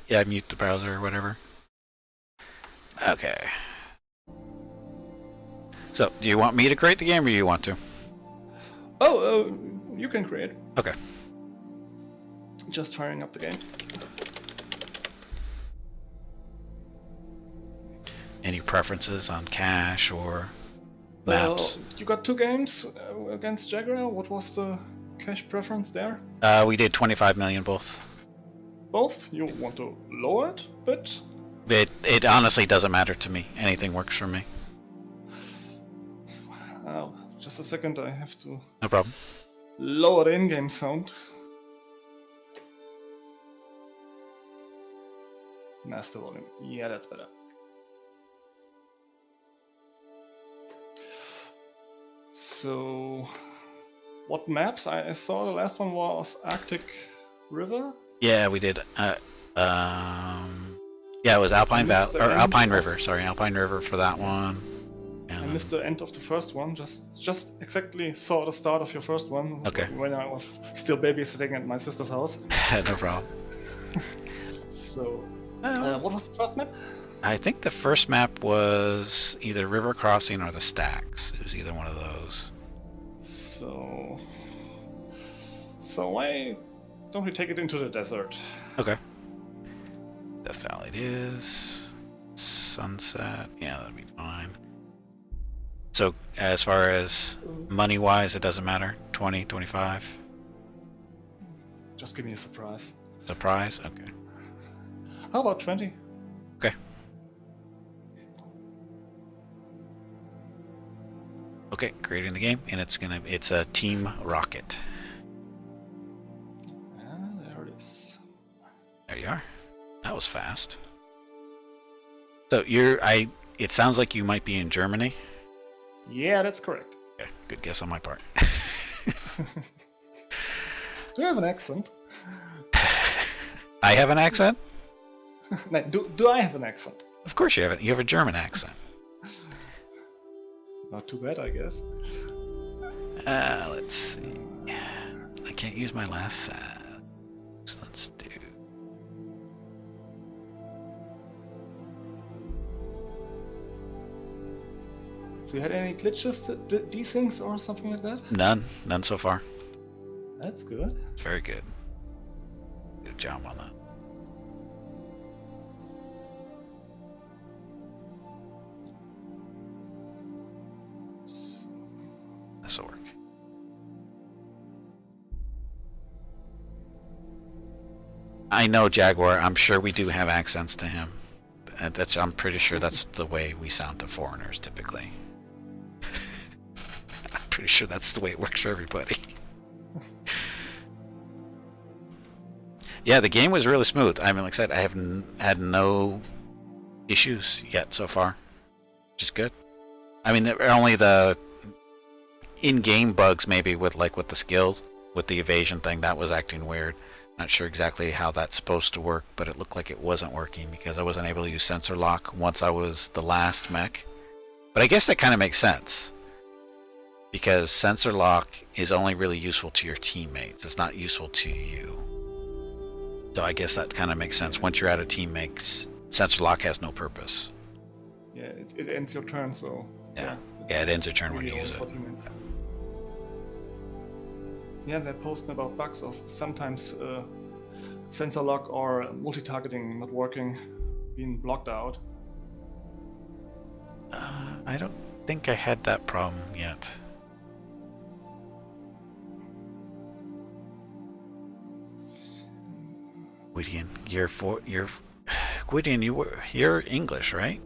Yeah, mute the browser or whatever. Okay. So, do you want me to create the game or do you want to? Oh, you can create. Okay. Just firing up the game. Any preferences on cache or maps? You got 2 games against Jaguar. What was the cache preference there? We did 25 million both. Both? You want to lower it a bit? It honestly doesn't matter to me. Anything works for me. Just a second, I have to No problem. lower the in-game sound. Master volume. Yeah, that's better. So, what maps? I saw the last one was Arctic River. Yeah, we did. Yeah, it was Alpine Valley or Alpine River. Sorry, Alpine River for that one. I missed the end of the first one. Just exactly saw the start of your first one. Okay. When I was still babysitting at my sister's house. No problem. So, what was the first map? I think the first map was either River Crossing or the Stacks. It was either one of those. So why don't we take it into the desert? Okay. Death Valley it is. Sunset. Yeah, that'd be fine. So as far as money-wise, it doesn't matter. 20, 25? Just give me a surprise. Surprise? Okay. How about 20? Okay. Okay, creating the game, and it's a Team Rocket. There it is. There you are. That was fast. So it sounds like you might be in Germany. Yeah, that's correct. Okay, good guess on my part. Do you have an accent? I have an accent? No, do I have an accent? Of course you have it. You have a German accent. Not too bad, I guess. Let's see. I can't use my last set. So let's do. So you had any glitches, desyncs or something like that? None so far. That's good. Very good. Good job on that. This'll work. I know Jaguar. I'm sure we do have accents to him. I'm pretty sure that's the way we sound to foreigners typically. I'm pretty sure that's the way it works for everybody. Yeah, the game was really smooth. I mean, like I said, I haven't had no issues yet so far, which is good. I mean, only the in-game bugs maybe with the skill, with the evasion thing, that was acting weird. Not sure exactly how that's supposed to work, but it looked like it wasn't working because I wasn't able to use sensor lock once I was the last mech. But I guess that kind of makes sense because sensor lock is only really useful to your teammates. It's not useful to you. So I guess that kind of makes sense. Once you're out of teammates, sensor lock has no purpose. Yeah, it ends your turn, so... Yeah, it ends your turn when you use it. Yeah, they're posting about bugs of sometimes sensor lock or multi-targeting not working, being blocked out. I don't think I had that problem yet. Gwydion, Gwydion, you're English, right?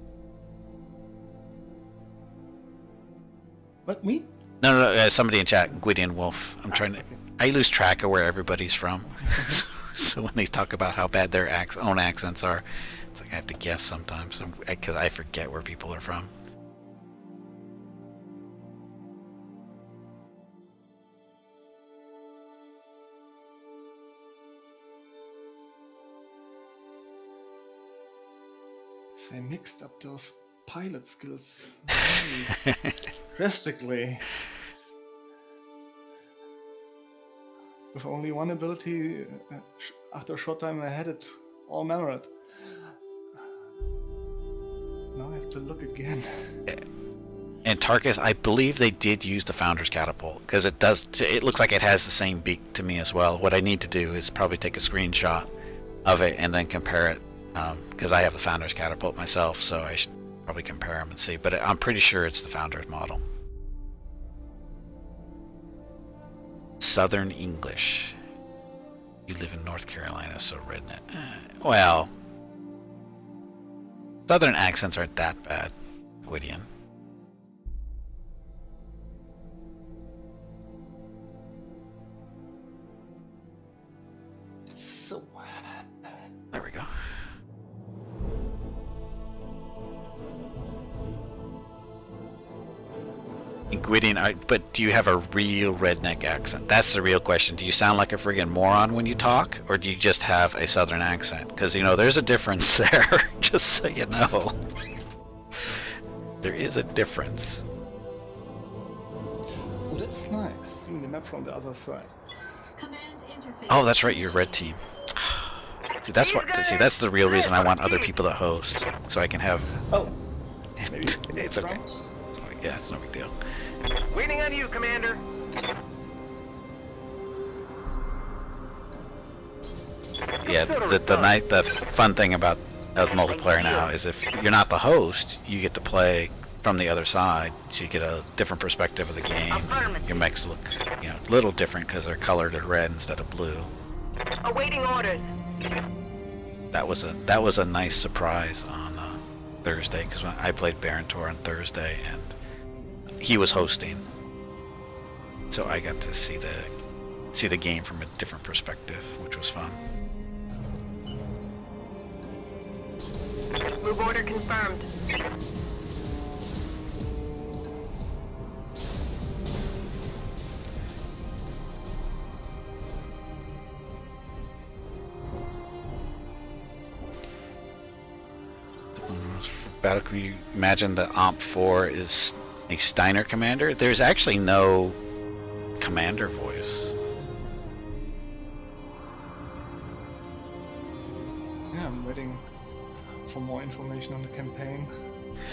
What, me? No, somebody in chat, Gwydion Wolf. I'm trying to. Okay. I lose track of where everybody's from. So when they talk about how bad their own accents are, it's like I have to guess sometimes because I forget where people are from. So I mixed up those pilot skills very drastically. With only one ability, after a short time I had it all memorized. Now I have to look again. And Tarkus, I believe they did use the Founder's Catapult, because it does. It looks like it has the same beak to me as well. What I need to do is probably take a screenshot of it and then compare it, because I have the Founder's Catapult myself, so I should probably compare them and see. But I'm pretty sure it's the Founder's model. Southern English. You live in North Carolina, so redneck. Well, Southern accents aren't that bad, Gwydion. So, There we go. And Gwydion, but do you have a real redneck accent? That's the real question. Do you sound like a friggin' moron when you talk, or do you just have a southern accent? Because, you know, there's a difference there, just so you know. There is a difference. oh, that's nice. Seeing the map from the other side. Command interface. Oh, that's right, you're red team. See, that's what. See, that's the real reason I want other people to host, so I can have. Oh, maybe It's okay. front? Yeah, it's no big deal. Waiting on you, Commander. Yeah, the fun thing about multiplayer now is if you're not the host, you get to play from the other side, so you get a different perspective of the game. Your mechs look, you know, a little different because they're colored in red instead of blue. Awaiting orders. That was a nice surprise on Thursday, because when I played Baron Tor on Thursday and he was hosting, so I got to see the game from a different perspective, which was fun. Move order confirmed. Battle, can you imagine that OMP4 is a Steiner commander? There's actually no commander voice. Yeah, I'm waiting for more information on the campaign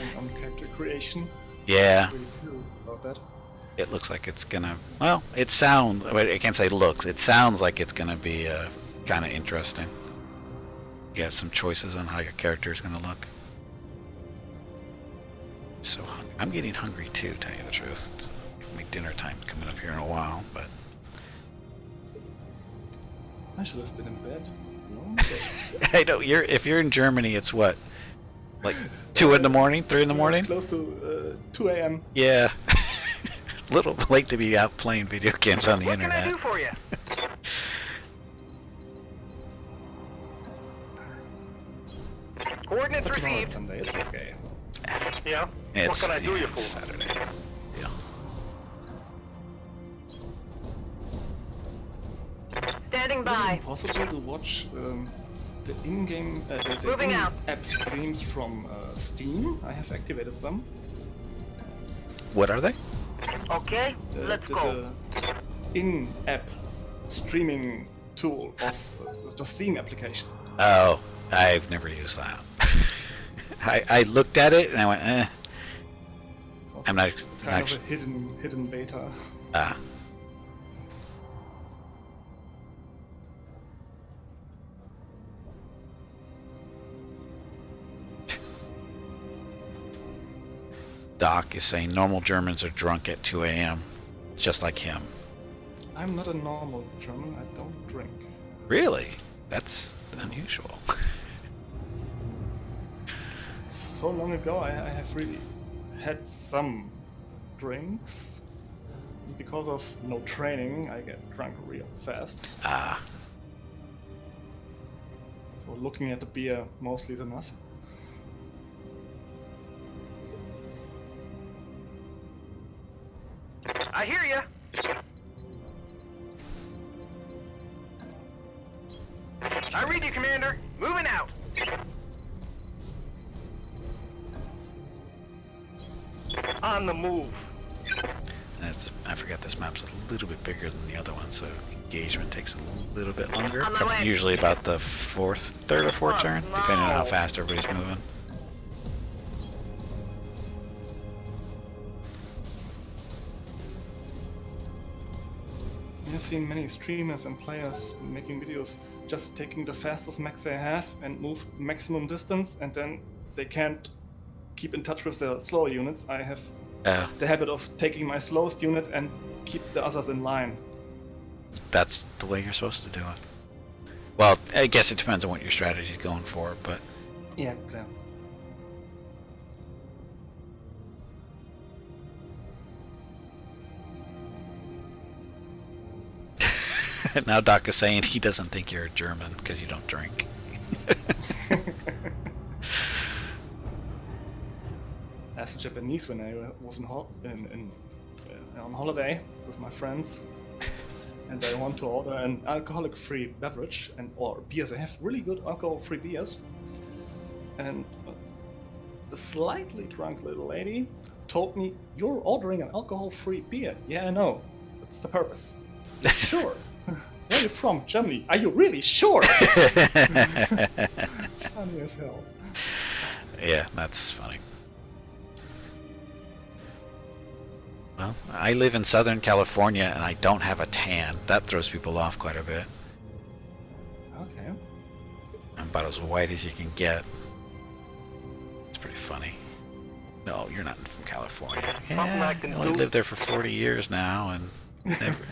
and on character creation. Yeah, Really cool about that. it looks like it's gonna. Well, it sounds. I can't say looks. It sounds like it's gonna be kind of interesting. You have some choices on how your character is gonna look. So I'm getting hungry too, to tell you the truth. My dinner time's coming up here in a while, but I should have been in bed. No? I know if you're in Germany, it's what, like 2 in the morning, 3 in the morning? Close to 2 a.m. Yeah. A little late to be out playing video games on the What can I internet. do for you? Coordinates But tomorrow received. it's Sunday, it's okay. Yeah. It's, what can I do yeah, you it's for? Saturday. Yeah. Standing Is it by. possible to watch the in-game, the Moving out. in-app streams from Steam? I have activated some. What are they? Okay, let's go. The in-app streaming tool of the Steam application. Oh, I've never used that. I looked at it and I went, eh. I'm not It's kind not- of a hidden beta. Ah. Doc is saying normal Germans are drunk at 2 a.m. just like him. I'm not a normal German, I don't drink. Really? That's unusual. So long ago I have really had some drinks. Because of no training, I get drunk real fast. Ah. So looking at the beer mostly is enough. I hear you. I read you, Commander. Moving out. On the move. And I forget this map's a little bit bigger than the other one, so engagement takes a little bit longer. On my way. Usually about the third or fourth turn, depending on how fast everybody's moving. I've seen many streamers and players making videos just taking the fastest mech they have and move maximum distance, and then they can't keep in touch with the slower units. I have the habit of taking my slowest unit and keep the others in line. That's the way you're supposed to do it. Well, I guess it depends on what your strategy is going for, but Yeah, clear. now Doc is saying he doesn't think you're a German because you don't drink. As a Japanese, when I was on holiday with my friends, and I want to order an alcoholic-free beverage or beers. I have really good alcohol-free beers, and a slightly drunk little lady told me, "You're ordering an alcohol-free beer." Yeah, I know. That's the purpose. Sure. Where are you from? Germany. Are you really sure? Funny as hell. Yeah, that's funny. Well, I live in Southern California and I don't have a tan. That throws people off quite a bit. Okay. I'm about as white as you can get. It's pretty funny. No, you're not from California. Yeah, I only lived there for 40 years now and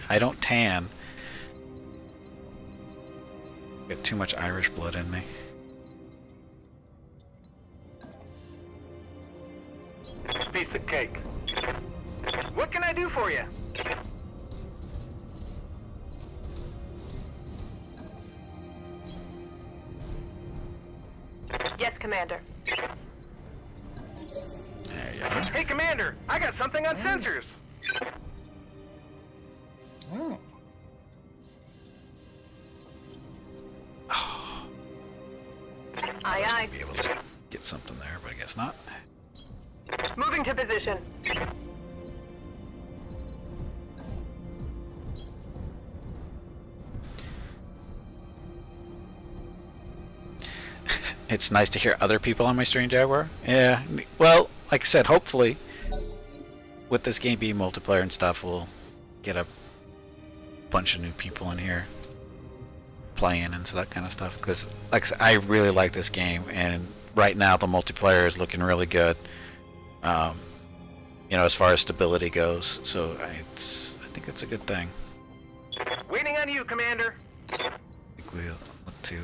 I don't tan. Got too much Irish blood in me. Piece of cake. What can I do for you? Yes, Commander. There you are. Hey, Commander, I got something on sensors. Oh. Aye, aye. Be able to get something there, but I guess not. Moving to position. It's nice to hear other people on my stream, Jaguar. Yeah, well, like I said, hopefully with this game being multiplayer and stuff, we'll get a bunch of new people in here playing and so that kind of stuff. Because, like I said, I really like this game, and right now the multiplayer is looking really good. You know, as far as stability goes. So I think it's a good thing. Waiting on you, Commander. I think we'll look to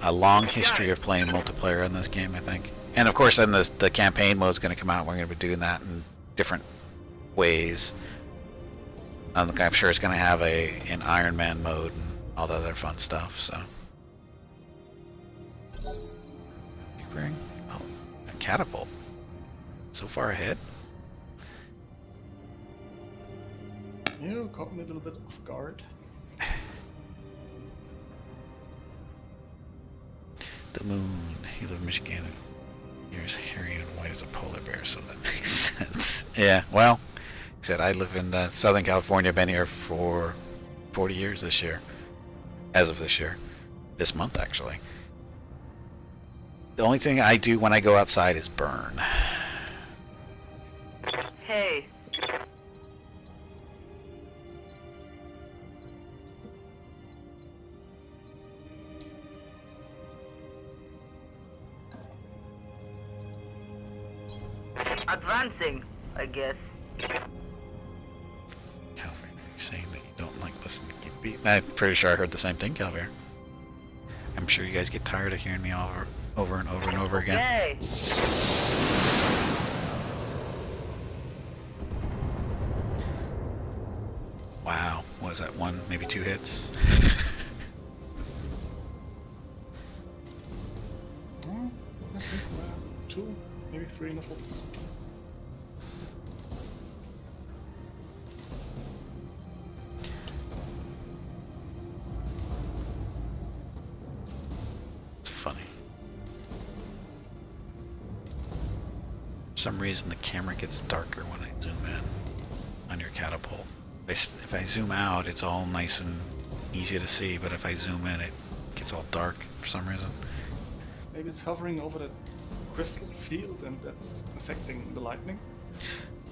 a long history of playing multiplayer in this game, I think. And of course, then the campaign mode is going to come out. We're going to be doing that in different ways. I'm sure it's going to have an Iron Man mode and all the other fun stuff. So, bring a catapult. So far ahead. You caught me a little bit off guard. The moon. You live in Michigan. Yours hairy and white as a polar bear, so that makes sense. Yeah, well, like I said, I live in Southern California. Been here for 40 years this year. As of this year. This month, actually. The only thing I do when I go outside is burn. Hey. Advancing, I guess. Calvin, are you saying that you don't like listening to Gimpy? I'm pretty sure I heard the same thing, Calvin. I'm sure you guys get tired of hearing me over and over and over again. Hey. Wow, what was that, one, maybe two hits? Oh, I think 2, maybe 3 missiles. It's funny. some reason the camera gets darker when I zoom in on your catapult. If I zoom out, it's all nice and easy to see, but if I zoom in, it gets all dark for some reason. Maybe it's hovering over the crystal field and that's affecting the lightning.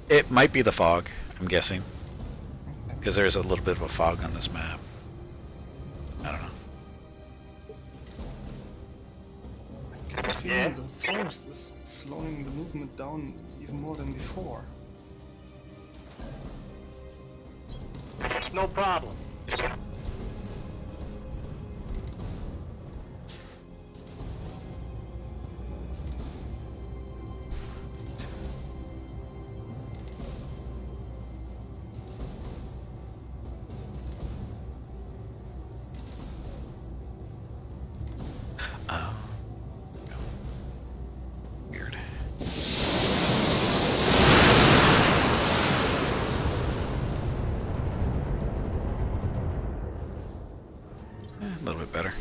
It might be the fog, I'm guessing, Okay. because there's a little bit of a fog on this map. I don't know. I have a feeling the force is slowing the movement down even more than before. No problem. Oh. Weird. A little bit better.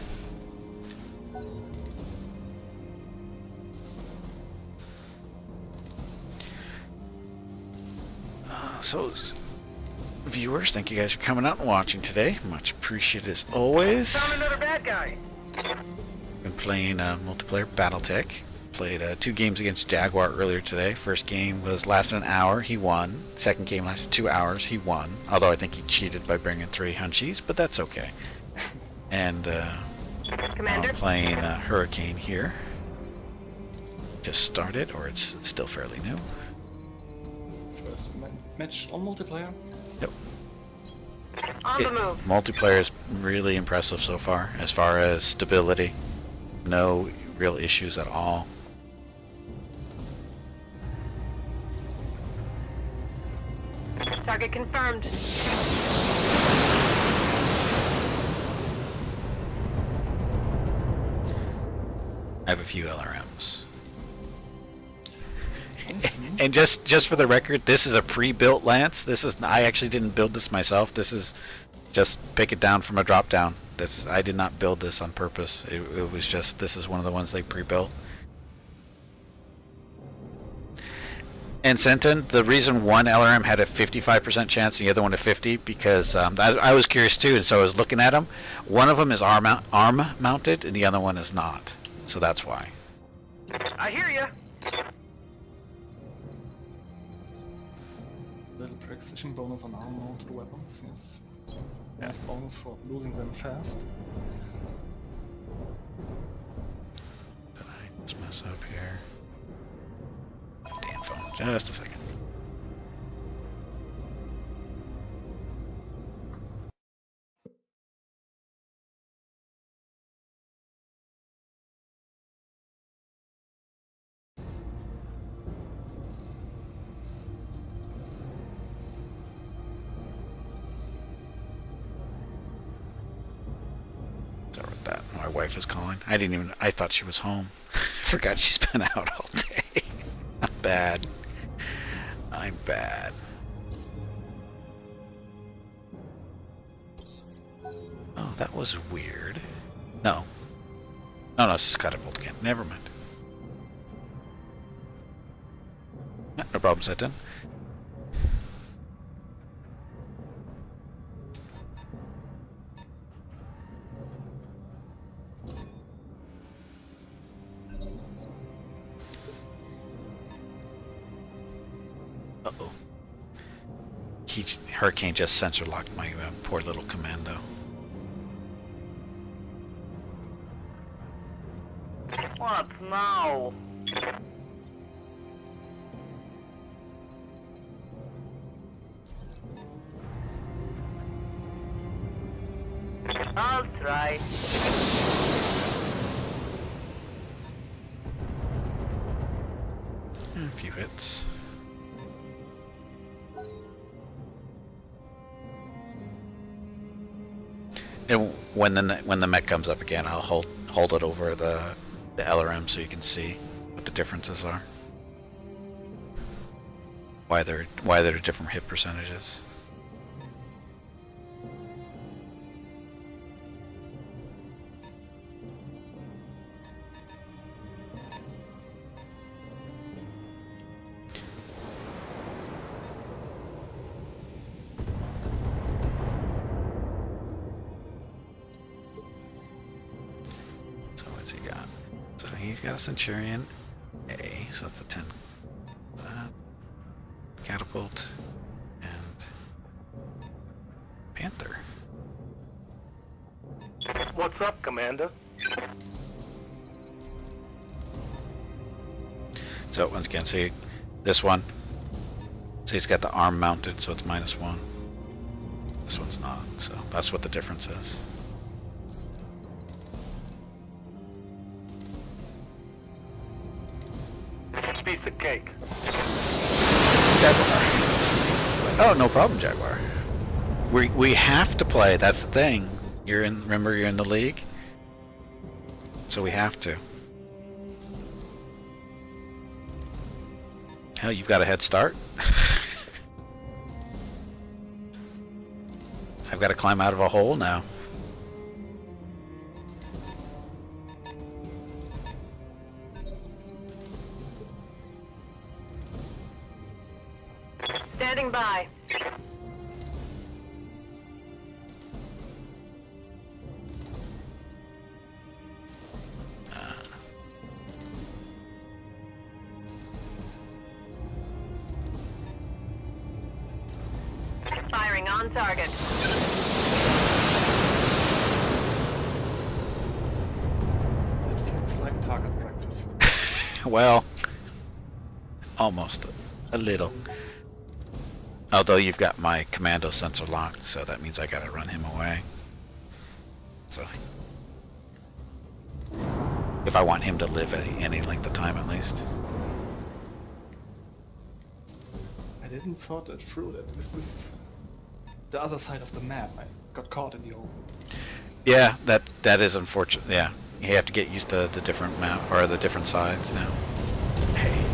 So, viewers, thank you guys for coming out and watching today. Much appreciated as always. Found another bad guy. Been playing multiplayer BattleTech. Played 2 games against Jaguar earlier today. First game lasted an hour, he won. Second game lasted 2 hours, he won. Although I think he cheated by bringing 3 hunchies, but that's okay. And now Commander? I'm playing Hurricane here. Just started, or it's still fairly new. First match on multiplayer. Yep. On the move. Multiplayer is really impressive so far as stability. No real issues at all. Target confirmed. I have a few LRMs. And just for the record, this is a pre-built Lance. I actually didn't build this myself. This is just pick it down from a drop down. I did not build this on purpose. It was just, this is one of the ones they pre-built. And Senton, the reason one LRM had a 55% chance and the other one a 50, because I was curious too, and so I was looking at them. One of them is arm mounted, and the other one is not. So that's why. I hear ya. Little precision bonus on arm-mounted weapons, yes. Nice bonus for losing them fast. Did I just mess up here? Damn phone. Just a second. Sorry about that. My wife is calling. I thought she was home. Forgot she's been out all day. I'm bad. I'm bad. Oh, that was weird. No. No, it's just catapult again. Never mind. No problem, set done. Uh-oh. Hurricane just sensor locked my poor little commando. What now? I'll try. A few hits. And when the mech comes up again, I'll hold it over the LRM so you can see what the differences are. Why they're different hit percentages. What's he got? So he's got a Centurion A, so that's a 10. Catapult and Panther. What's up, Commander? So once again, see this one. See, it's got the arm mounted, so it's -1. This one's not, so that's what the difference is. Piece of cake. Jaguar. Oh, no problem, Jaguar. We have to play. That's the thing. You're in. Remember, you're in the league, so we have to. Hell, you've got a head start. I've got to climb out of a hole now. Standing by. Firing on target. It feels like target practice. Well, almost a little. Although you've got my commando sensor locked, so that means I gotta run him away. So, if I want him to live any length of time at least. I didn't thought it through that this is the other side of the map. I got caught in the open. Yeah, that is unfortunate. Yeah, you have to get used to the different map or the different sides now. Hey,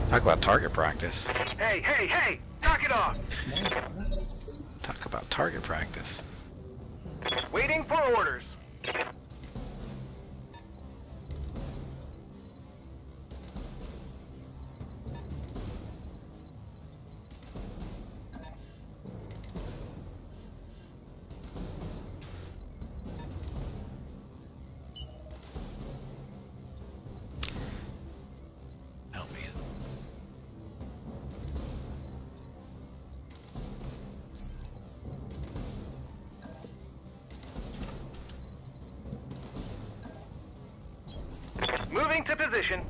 talk about target practice. Hey, hey, hey! Knock it off! Talk about target practice. Waiting for orders. Help me. Moving to position.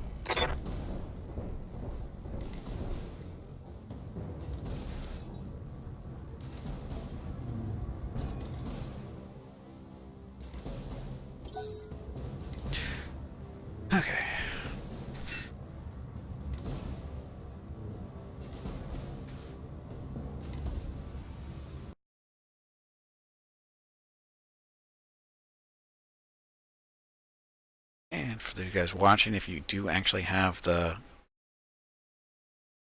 Okay. And for you guys watching, if you do actually have the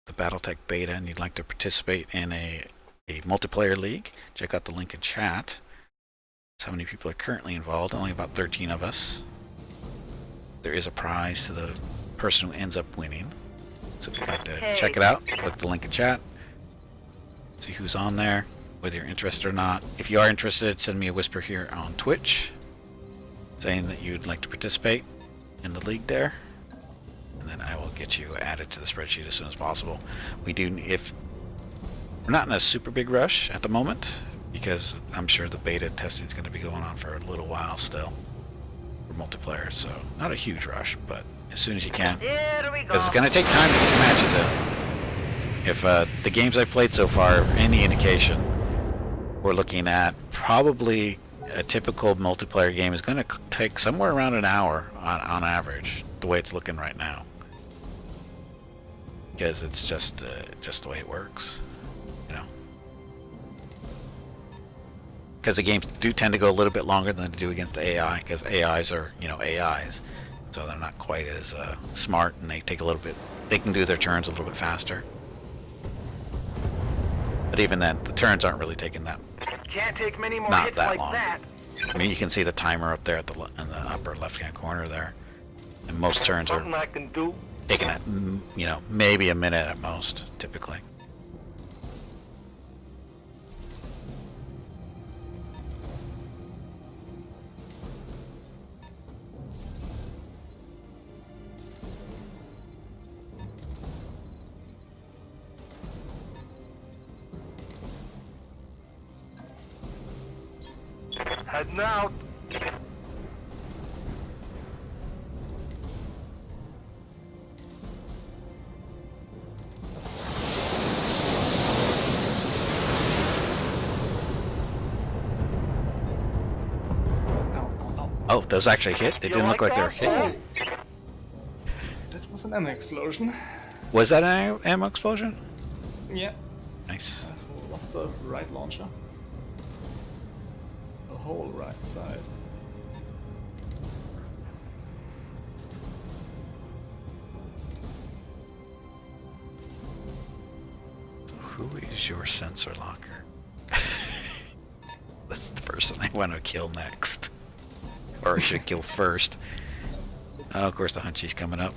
BattleTech beta and you'd like to participate in a multiplayer league, check out the link in chat. That's how many people are currently involved, only about 13 of us. There is a prize to the person who ends up winning. So if you'd like to check it out, click the link in chat. See who's on there, whether you're interested or not. If you are interested, send me a whisper here on Twitch saying that you'd like to participate in the league there, and then I will get you added to the spreadsheet as soon as possible. We're not in a super big rush at the moment because I'm sure the beta testing is going to be going on for a little while still for multiplayer, so not a huge rush, but as soon as you can, Here we go. because it's going to take time to get matches in. If the games I've played so far are any indication, we're looking at probably a typical multiplayer game is going to take somewhere around an hour on average, the way it's looking right now, because it's just the way it works, you know. Because the games do tend to go a little bit longer than they do against the AI, because AIs are, you know, AIs, so they're not quite as smart, and they take a little bit. They can do their turns a little bit faster. But even then, the turns aren't really taking that. Can't take many more Not hits that like long. that. I mean, you can see the timer up there at in the upper left-hand corner there, and most turns are Something I can do. taking at, you know, maybe a minute at most, typically. Heading out. Oh, those actually hit? They You didn't look like they were that? hit. That was an ammo explosion. Was that an ammo explosion? Yeah. Nice. I lost the right launcher. The whole right side. So who is your sensor locker? That's the person I want to kill next. Or I should kill first. Oh, of course the Hunchy's coming up.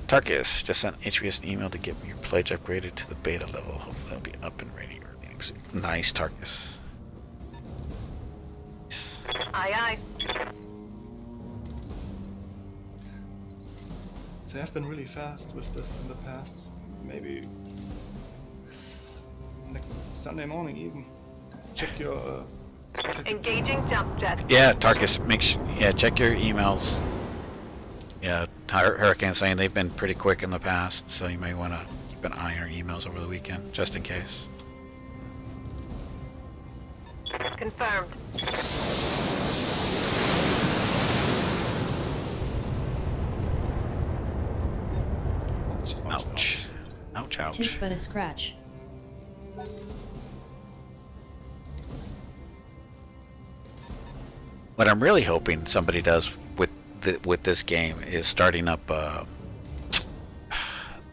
Tarkus just sent HBS an email to get your pledge upgraded to the beta level. Hopefully it'll be up and ready early next week. Nice, Tarkus. Nice. Aye, aye. They have been really fast with this in the past. Maybe next Sunday morning even. Check your Engaging jump jet. Yeah, Tarkus, check your emails. Yeah, Hurricane saying they've been pretty quick in the past, so you may want to keep an eye on your emails over the weekend, just in case. Confirmed. Ouch. Ouch, ouch. Tick but a scratch. What I'm really hoping somebody does with this game is starting up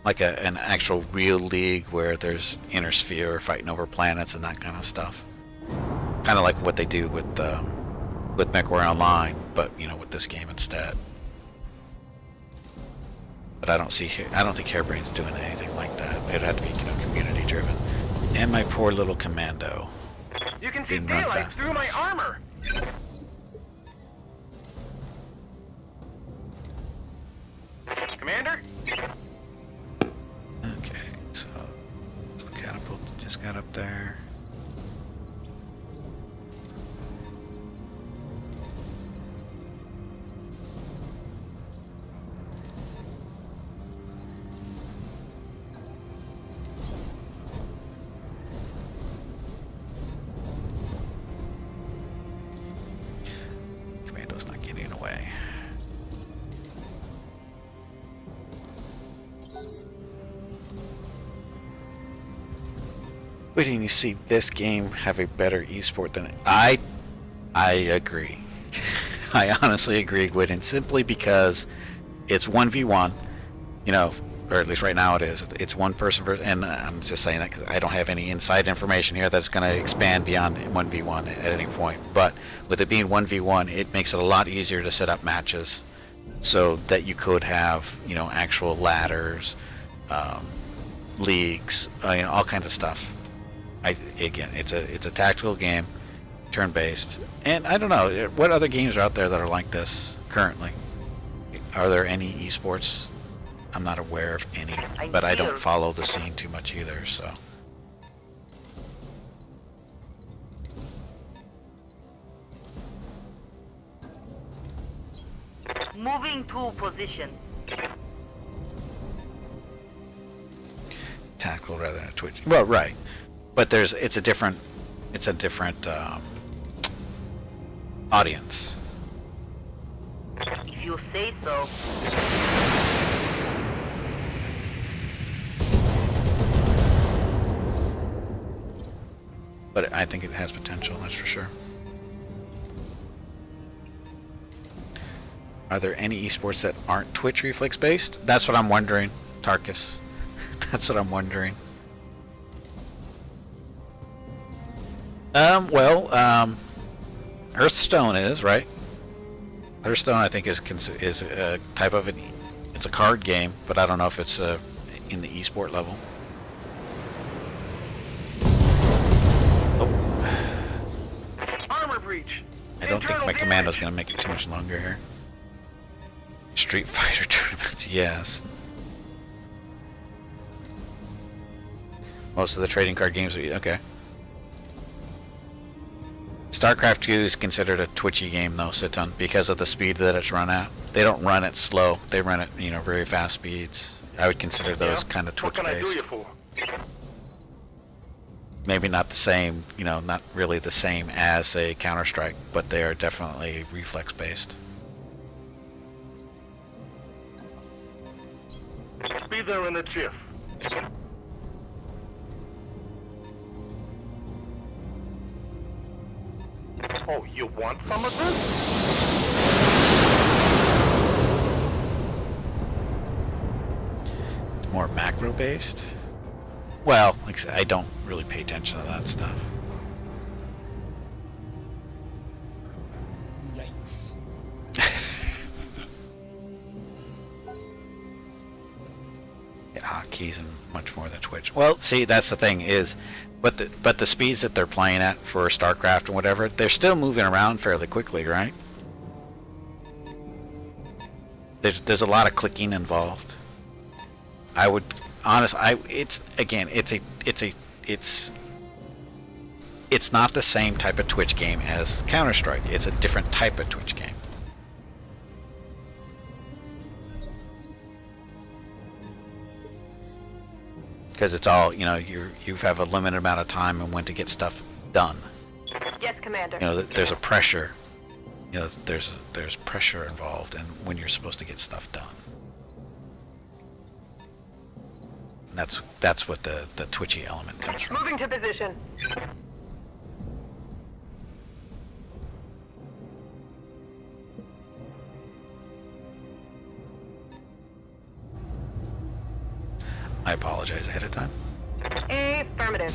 like an actual real league where there's intersphere fighting over planets and that kind of stuff. Kind of like what they do with MechWarrior Online, but you know, with this game instead. But I don't think Hairbrain's doing anything like that. It'd have to be, community driven. And my poor little commando. You can see Didn't run daylight fast through my enough. armor. Commander? Okay, so the catapult just got up there. Commando's not getting away. Wait till you see this game have a better esport than I agree. I honestly agree, Gwydin, simply because it's 1v1, or at least right now it is. It's one person and I'm just saying that because I don't have any inside information here that's going to expand beyond 1v1 at any point. But with it being 1v1, it makes it a lot easier to set up matches so that you could have, actual ladders, leagues, all kinds of stuff. Again, it's a tactical game, turn-based, and I don't know what other games are out there that are like this currently. Are there any esports? I'm not aware of any, but I don't follow the scene too much either. So Moving to position. tactical rather than a Twitch. Well, right, but it's a different audience. If you say so. But I think it has potential, that's for sure. Are there any esports that aren't Twitch reflex based? That's what I'm wondering, Tarkus. That's what I'm wondering. Hearthstone is, right? Hearthstone, I think, is a type of it's a card game, but I don't know if it's in the esport level. Armor breach. I don't think Internal my commando's damage. gonna make it too much longer here. Street Fighter tournaments, yes. Most of the trading card games, okay. StarCraft 2 is considered a twitchy game though, Citon, because of the speed that it's run at. They don't run it slow. They run it, very fast speeds. I would consider those kind of What can I do twitch-based. you for? Maybe not the same, not really the same as, say, Counter-Strike, but they are definitely reflex-based. Be there in a jiff. Oh, you want some of this? More macro-based? Well, like I said, I don't really pay attention to that stuff. Yikes. Yeah, hotkeys and much more than Twitch. Well, see, that's the thing is, but the speeds that they're playing at for StarCraft and whatever, they're still moving around fairly quickly, right? There's a lot of clicking involved. I would it's not the same type of Twitch game as Counter-Strike. It's a different type of Twitch game. Because it's all, you have a limited amount of time and when to get stuff done. Yes, Commander. There's a pressure. There's pressure involved in when you're supposed to get stuff done. And that's what the twitchy element comes from. Moving to position. I apologize ahead of time. Affirmative.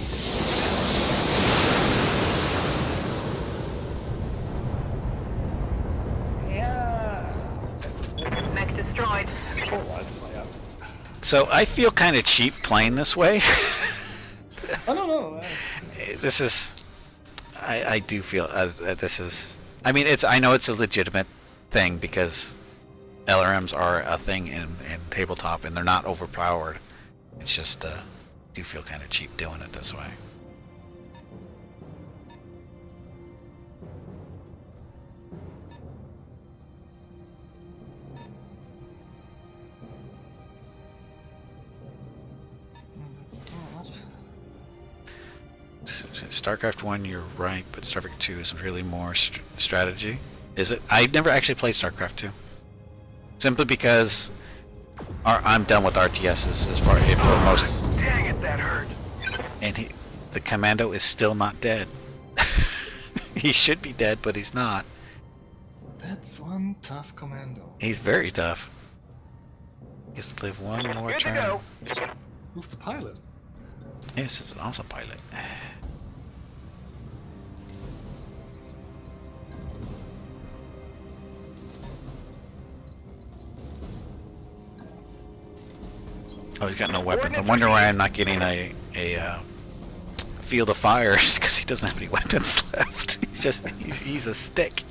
Yeah. Mech destroyed. Oh, wildfire. So I feel kind of cheap playing this way. Oh no. This is, I do feel that this is. I mean, I know it's a legitimate thing because LRMs are a thing in tabletop and they're not overpowered. It's just, I do feel kind of cheap doing it this way. That's not. StarCraft 1, you're right, but StarCraft 2 is really more strategy. Is it? I never actually played StarCraft 2. Simply because I'm done with RTSs as far for most. Dang it, that hurt. And the commando is still not dead. He should be dead, but he's not. That's one tough commando. He's very tough. Gets to live one more Here to turn. go. Who's the pilot? Yes, it's an awesome pilot. Oh, he's got no weapons. I wonder why I'm not getting a field of fire, just because he doesn't have any weapons left. He's a stick.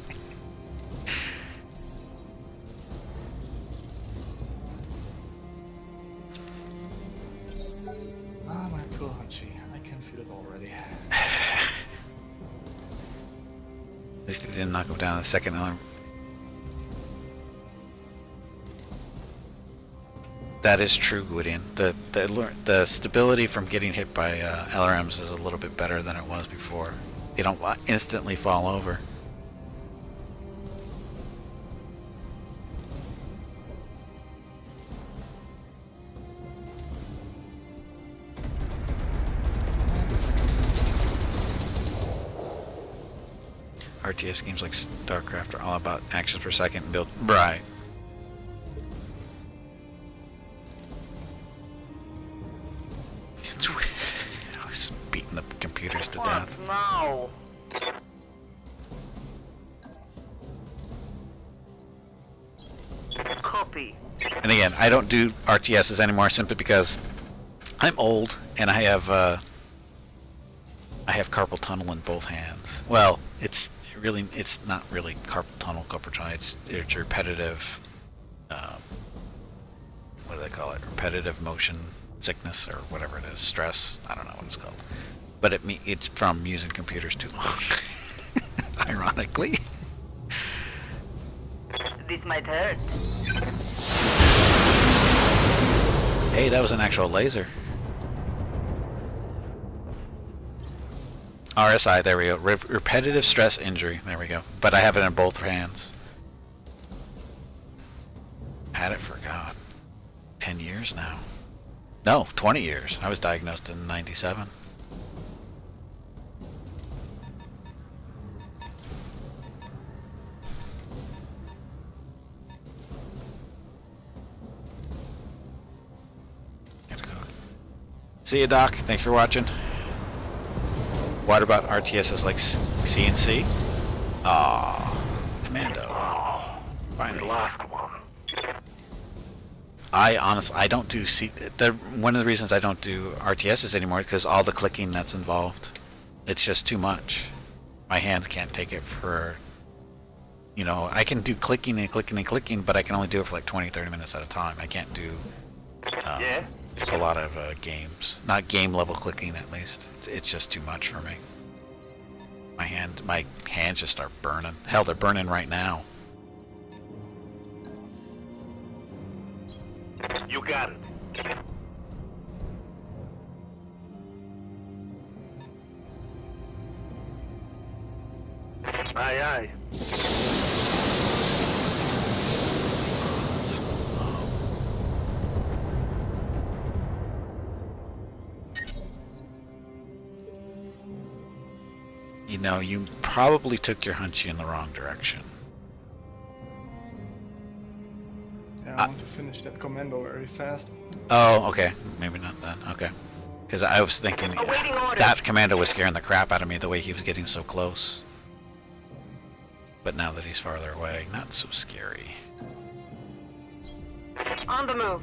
Ah, my poor Hachi. I can feel it already. At least he didn't knock him down the second arm. That is true, Gwydion. The stability from getting hit by LRMs is a little bit better than it was before. They don't instantly fall over. And the second is RTS games like StarCraft are all about actions per second and build. Right. It's weird. I was beating the computers to death. What now? Copy. And again, I don't do RTSs anymore simply because I'm old and I have carpal tunnel in both hands. Well, it's not really carpal tunnel, it's repetitive. What do they call it? Repetitive motion sickness or whatever it is, stress. I don't know what it's called, but it's from using computers too long. Ironically. This might hurt. Hey, that was an actual laser. RSI, there we go. Repetitive stress injury. There we go. But I have it in both hands. Had it for, God, 10 years now. No, 20 years. I was diagnosed in 97. See you, Doc. Thanks for watching. What about RTSs like CNC? Aw, Commando. Finally. Last one. I don't do one of the reasons I don't do RTSs anymore is because all the clicking that's involved. It's just too much. My hands can't take it for, you know, I can do clicking and clicking and clicking, but I can only do it for like 20-30 minutes at a time. I can't do Yeah? a lot of games. Not game level clicking, at least. It's just too much for me. My hands just start burning. Hell, they're burning right now. You got it. Aye, aye. You know, you probably took your hunchy in the wrong direction. Yeah, I want to finish that commando very fast. Oh, okay. Maybe not then. Okay. Because I was thinking Awaiting orders. that commando was scaring the crap out of me the way he was getting so close. But now that he's farther away, not so scary. On the move.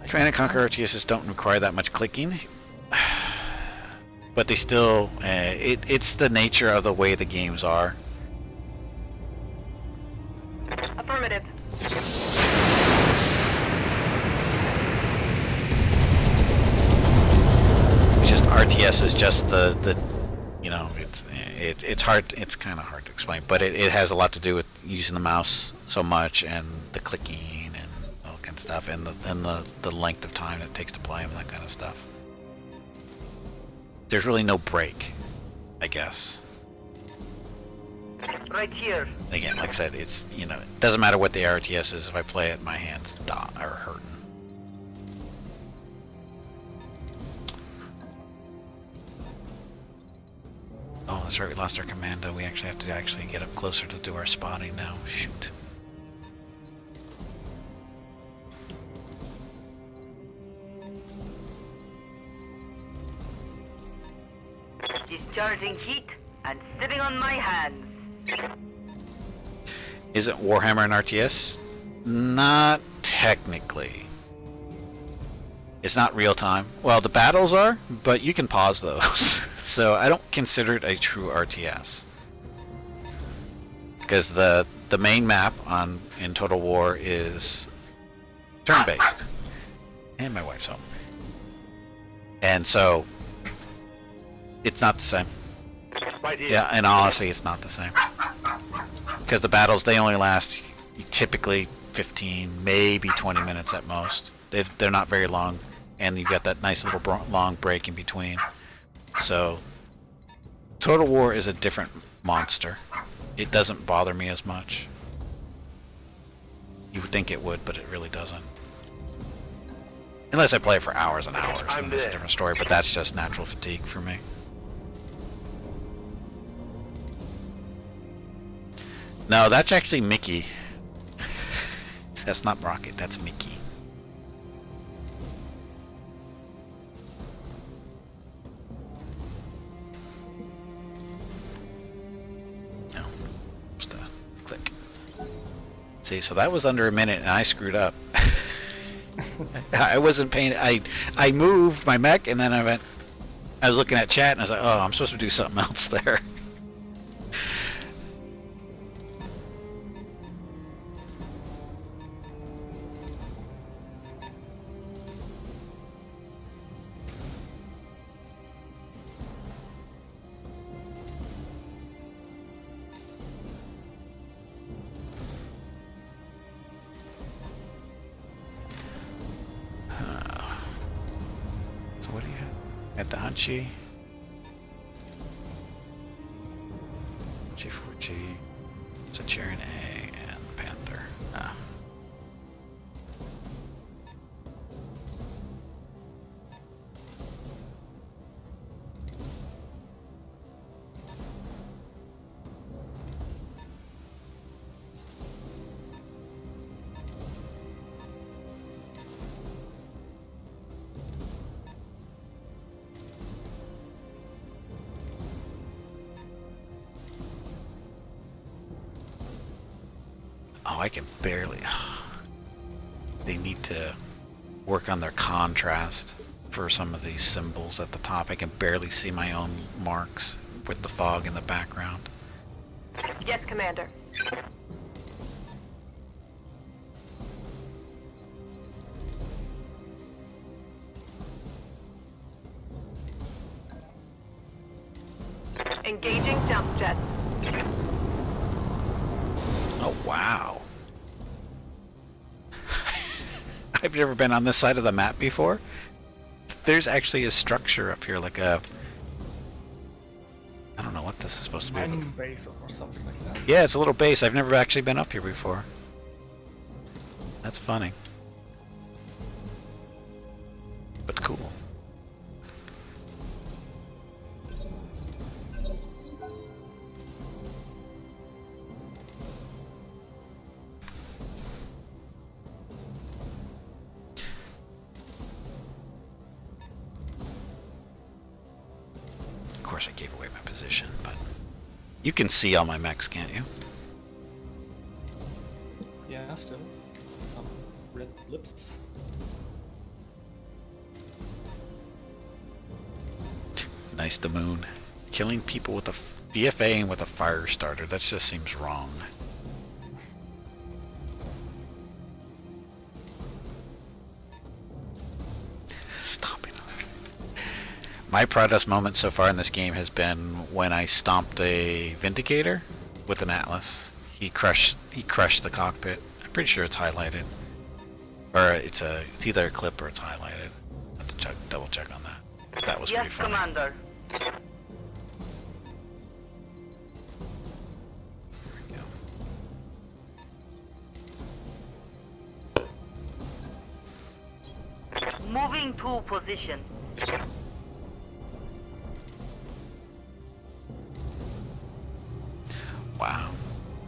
Command & Conquer RTSs don't require that much clicking. But they still, it's the nature of the way the games are. Affirmative. It's just RTS is just the you know, it's hard. It's kind of hard to explain, but it has a lot to do with using the mouse so much and the clicking and all that kind of stuff, and the length of time it takes to play them, that kind of stuff. There's really no break, I guess. Right here. Again, like I said, it's, you know, it doesn't matter what the RTS is. If I play it, my hands are hurting. Oh, that's right. We lost our commando. We actually have to get up closer to do our spotting now. Shoot. Discharging heat and sitting on my hands. Is it Warhammer and RTS? Not technically. It's not real time. Well, the battles are, but you can pause those. So I don't consider it a true RTS. Because the main map in Total War is turn-based. And my wife's home. And so it's not the same. Right here. Yeah, and honestly, it's not the same. Because the battles, they only last typically 15, maybe 20 minutes at most. They're not very long, and you've got that nice little long break in between. So, Total War is a different monster. It doesn't bother me as much. You would think it would, but it really doesn't. Unless I play it for hours and hours, then it's a different story, but that's just natural fatigue for me. No, that's actually Mickey. That's not Rocket, that's Mickey. No, just click. See, so that was under a minute and I screwed up. I wasn't paying, I moved my mech and then I was looking at chat and I was like, oh, I'm supposed to do something else there. Gimpy. G4G, Centurion A, and Panther. Ah. Oh, I can barely. They need to work on their contrast for some of these symbols at the top. I can barely see my own marks with the fog in the background. Yes, Commander. Engaging jump jet. Oh, wow. I've never been on this side of the map before. There's actually a structure up here, like a... I don't know what this is supposed to be. Mining base or something like that. Yeah, it's a little base. I've never actually been up here before. That's funny. But cool. Of course I gave away my position, but you can see all my mechs, can't you? Yeah, still. Some red blips. Nice the moon. Killing people with a VFA and with a fire starter, that just seems wrong. Stomping on it. My proudest moment so far in this game has been when I stomped a Vindicator with an Atlas. He crushed the cockpit. I'm pretty sure it's highlighted. Or it's either a clip or it's highlighted. I have to double check on that. That was pretty Yes, funny. Commander. There we go. Moving to position. Wow.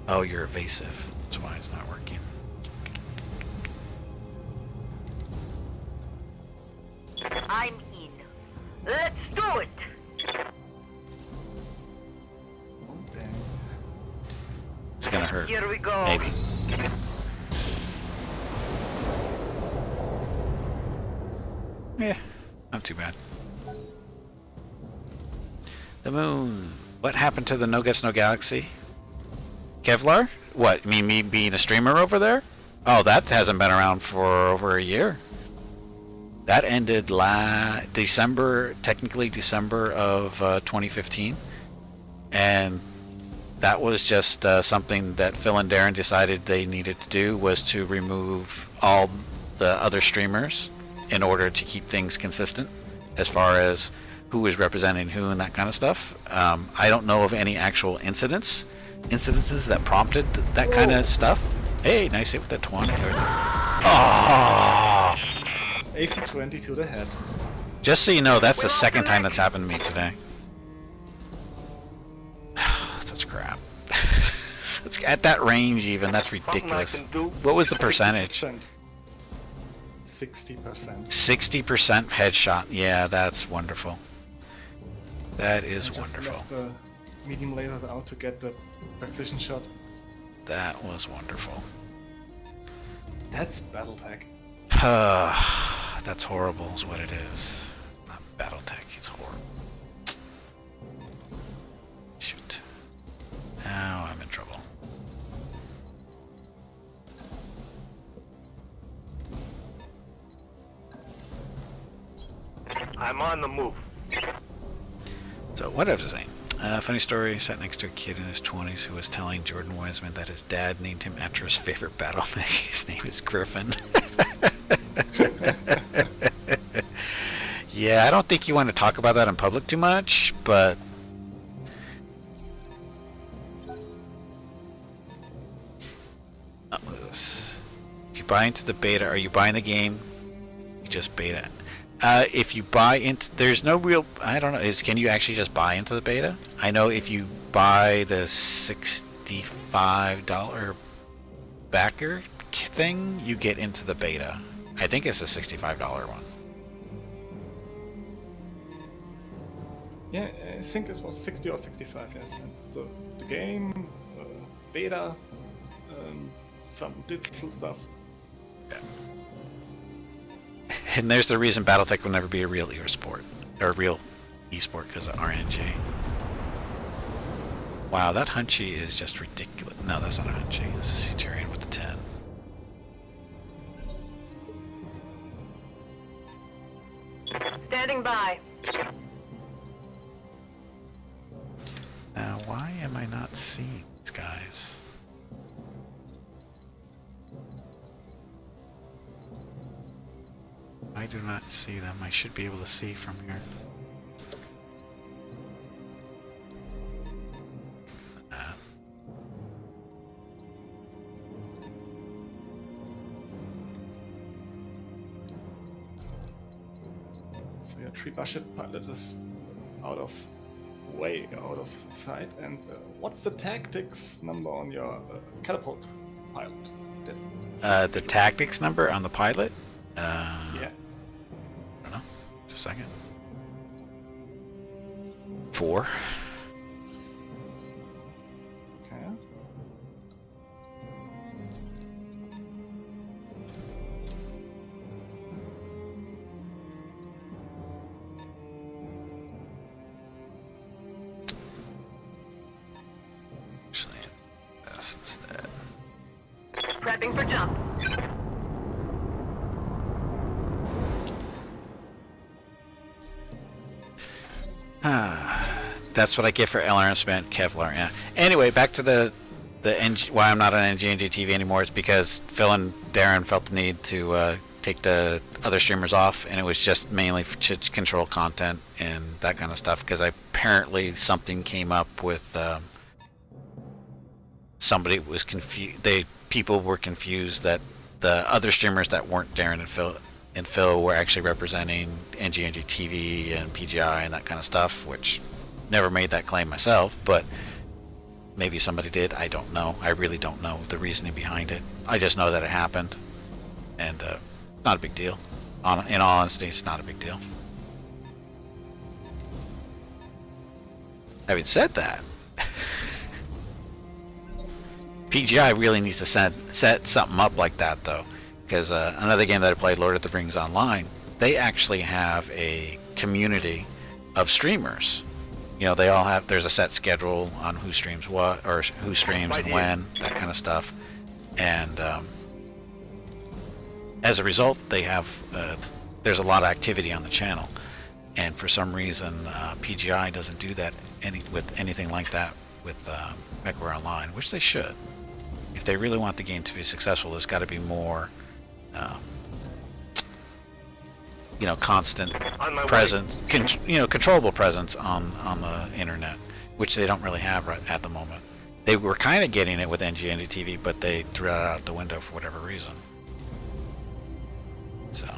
Oh, you're evasive. That's why it's not working. I'm in. Let's do it. Oh, dang. It's gonna hurt. Here we go. Maybe. Yeah, not too bad. The moon. What happened to the No Guts No Galaxy? Kevlar? What, you mean me being a streamer over there? Oh, that hasn't been around for over a year. That ended December, technically December of 2015. And that was just something that Phil and Darren decided they needed to do, was to remove all the other streamers in order to keep things consistent as far as who was representing who and that kind of stuff. I don't know of any actual incidences that prompted that kind of stuff. Hey, nice hit with that 20. Oh! AC-20 to the head. Just so you know, that's the second time that's happened to me today. That's crap. At that range even, that's ridiculous. What was the percentage? 60%. 60% headshot. Yeah, that's wonderful. That is I just wonderful. left the medium lasers out to get the precision shot. That was wonderful. That's Battletech. That's horrible is what it is. It's not Battletech, it's horrible. Shoot. Now I'm in trouble. I'm on the move. So what I was saying. Funny story, sat next to a kid in his 20s who was telling Jordan Wiseman that his dad named him after his favorite battle mech. His name is Griffin. Yeah, I don't think you want to talk about that in public too much, but not this. If you buy into the beta, are you buying the game? You just beta. If you buy into, there's no real. I don't know. Can you actually just buy into the beta? I know if you buy the $65 backer thing, you get into the beta. I think it's a $65 one. Yeah, I think it was 60 or 65, yes. It's the game, beta, some digital stuff. Yeah. And there's the reason BattleTech will never be a real esport, or a real esport, because of RNG. Wow, that Hunchy is just ridiculous. No, that's not a Hunchy. This is Centurion with the 10. Standing by. Now, why am I not seeing these guys? I do not see them. I should be able to see from here. So your tree-ship pilot is way out of sight. And what's the tactics number on your catapult pilot? The tactics number on the pilot? Yeah. I don't know. Just a second. 4. Okay. Actually, this instead. Prepping for jump. That's what I get for LRM spent Kevlar. Yeah. Anyway, back to the why I'm not on NGNG TV anymore is because Phil and Darren felt the need to take the other streamers off, and it was just mainly to control content and that kind of stuff. Because apparently something came up with somebody was confused. People were confused that the other streamers that weren't Darren and Phil were actually representing NGNG TV and PGI and that kind of stuff, which never made that claim myself, but maybe somebody did. I don't know. I really don't know the reasoning behind it. I just know that it happened, and not a big deal. In all honesty, it's not a big deal. Having said that, PGI really needs to set something up like that, though, because another game that I played, Lord of the Rings Online, they actually have a community of streamers. You know, they all have, there's a set schedule on who streams what, or who streams and when, that kind of stuff. And as a result, they have, there's a lot of activity on the channel. And for some reason, PGI doesn't do that with anything like that with MechWarrior Online, which they should. If they really want the game to be successful, there's got to be more, constant presence, controllable presence on the internet, which they don't really have right at the moment. They were kind of getting it with NGND TV, but they threw it out the window for whatever reason. So,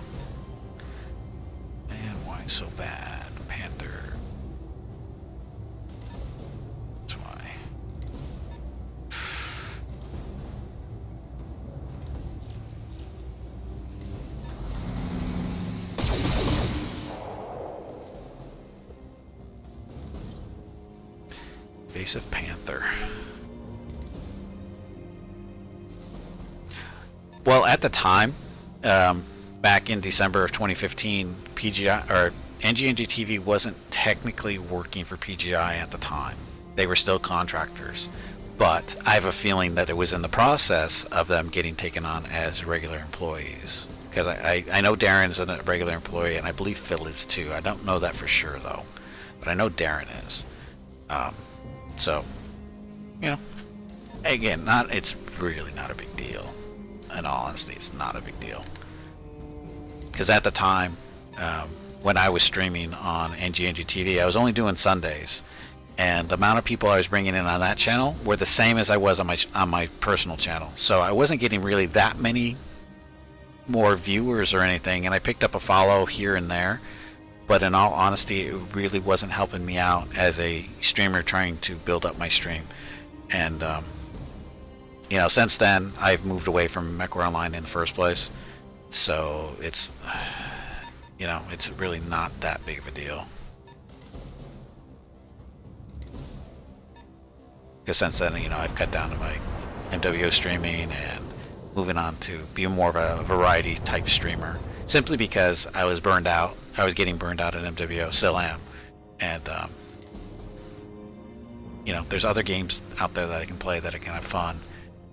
and why so bad, Panther? That's why. Invasive Panther. Well, at the time, back in December of 2015, PGI or NGNG TV wasn't technically working for PGI at the time. They were still contractors, but I have a feeling that it was in the process of them getting taken on as regular employees. Because I know Darren's a regular employee, and I believe Phil is too. I don't know that for sure though, but I know Darren is. So, again, it's really not a big deal. In all honesty, it's not a big deal. Because at the time, when I was streaming on NGNG TV. I was only doing Sundays, and the amount of people I was bringing in on that channel were the same as I was on my personal channel. So I wasn't getting really that many more viewers or anything, and I picked up a follow here and there. But in all honesty, it really wasn't helping me out as a streamer trying to build up my stream. And you know, since then I've moved away from MechWarrior Online in the first place. So it's, you know, it's really not that big of a deal. Because since then, you know, I've cut down to my MWO streaming and moving on to be more of a variety type streamer. Simply because I was burned out. I was getting burned out at MWO, still am. And, you know, there's other games out there that I can play that are kind of fun.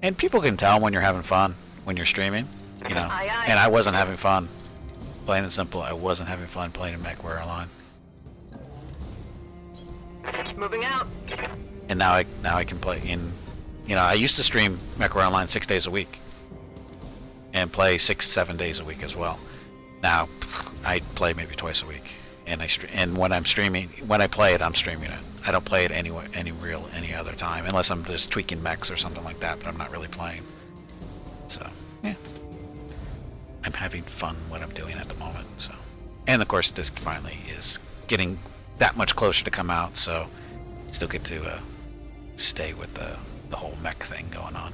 And people can tell when you're having fun when you're streaming, you know. Aye, aye. And I wasn't having fun. Plain and simple, I wasn't having fun playing in MechWarrior Online. Moving out. And now I can play in, you know, I used to stream MechWarrior Online 6 days a week. And play 6-7 days a week as well. Now, I play maybe twice a week. And when I'm streaming, when I play it, I'm streaming it. I don't play it any other time, unless I'm just tweaking mechs or something like that, but I'm not really playing. So, yeah. I'm having fun what I'm doing at the moment, so. And of course, this finally is getting that much closer to come out, so still get to stay with the whole mech thing going on.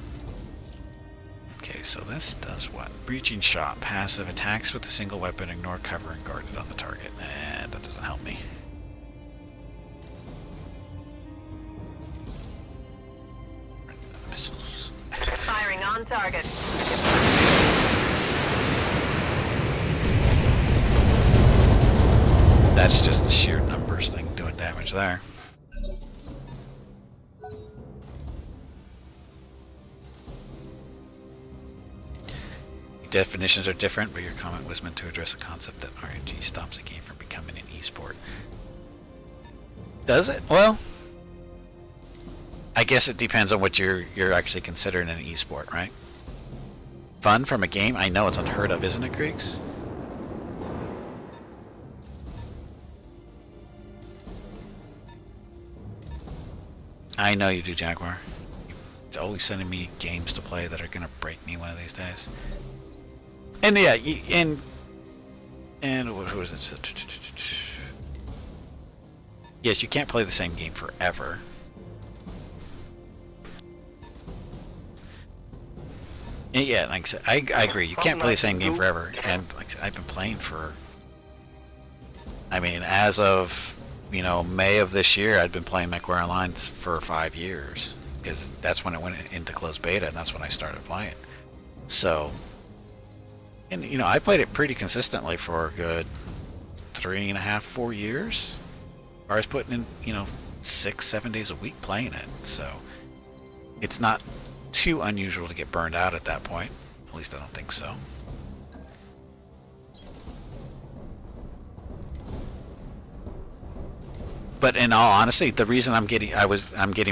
Okay, so this does what? Breaching shot. Passive. Attacks with a single weapon. Ignore cover and guarded on the target. And that doesn't help me. Missiles. Firing on target. That's just the sheer numbers thing doing damage there. Definitions are different, but your comment was meant to address the concept that RNG stops a game from becoming an esport. Does it? Well, I guess it depends on what you're actually considering an esport, right? Fun from a game? I know it's unheard of, isn't it, Creeks? I know you do, Jaguar. It's always sending me games to play that are gonna break me one of these days. And yeah, and what was it? Yes, you can't play the same game forever. And yeah, like I said, I agree. You can't play the same game forever. And like I said, I've been playing for, I mean, as of, you know, May of this year, I'd been playing MechWarrior Online for 5 years. Because that's when it went into closed beta, and that's when I started playing. So, and you know, I played it pretty consistently for a good 3.5, 4 years. I was putting in, you know, 6-7 days a week playing it. So it's not too unusual to get burned out at that point. At least I don't think so. But in all honesty, the reason I'm getting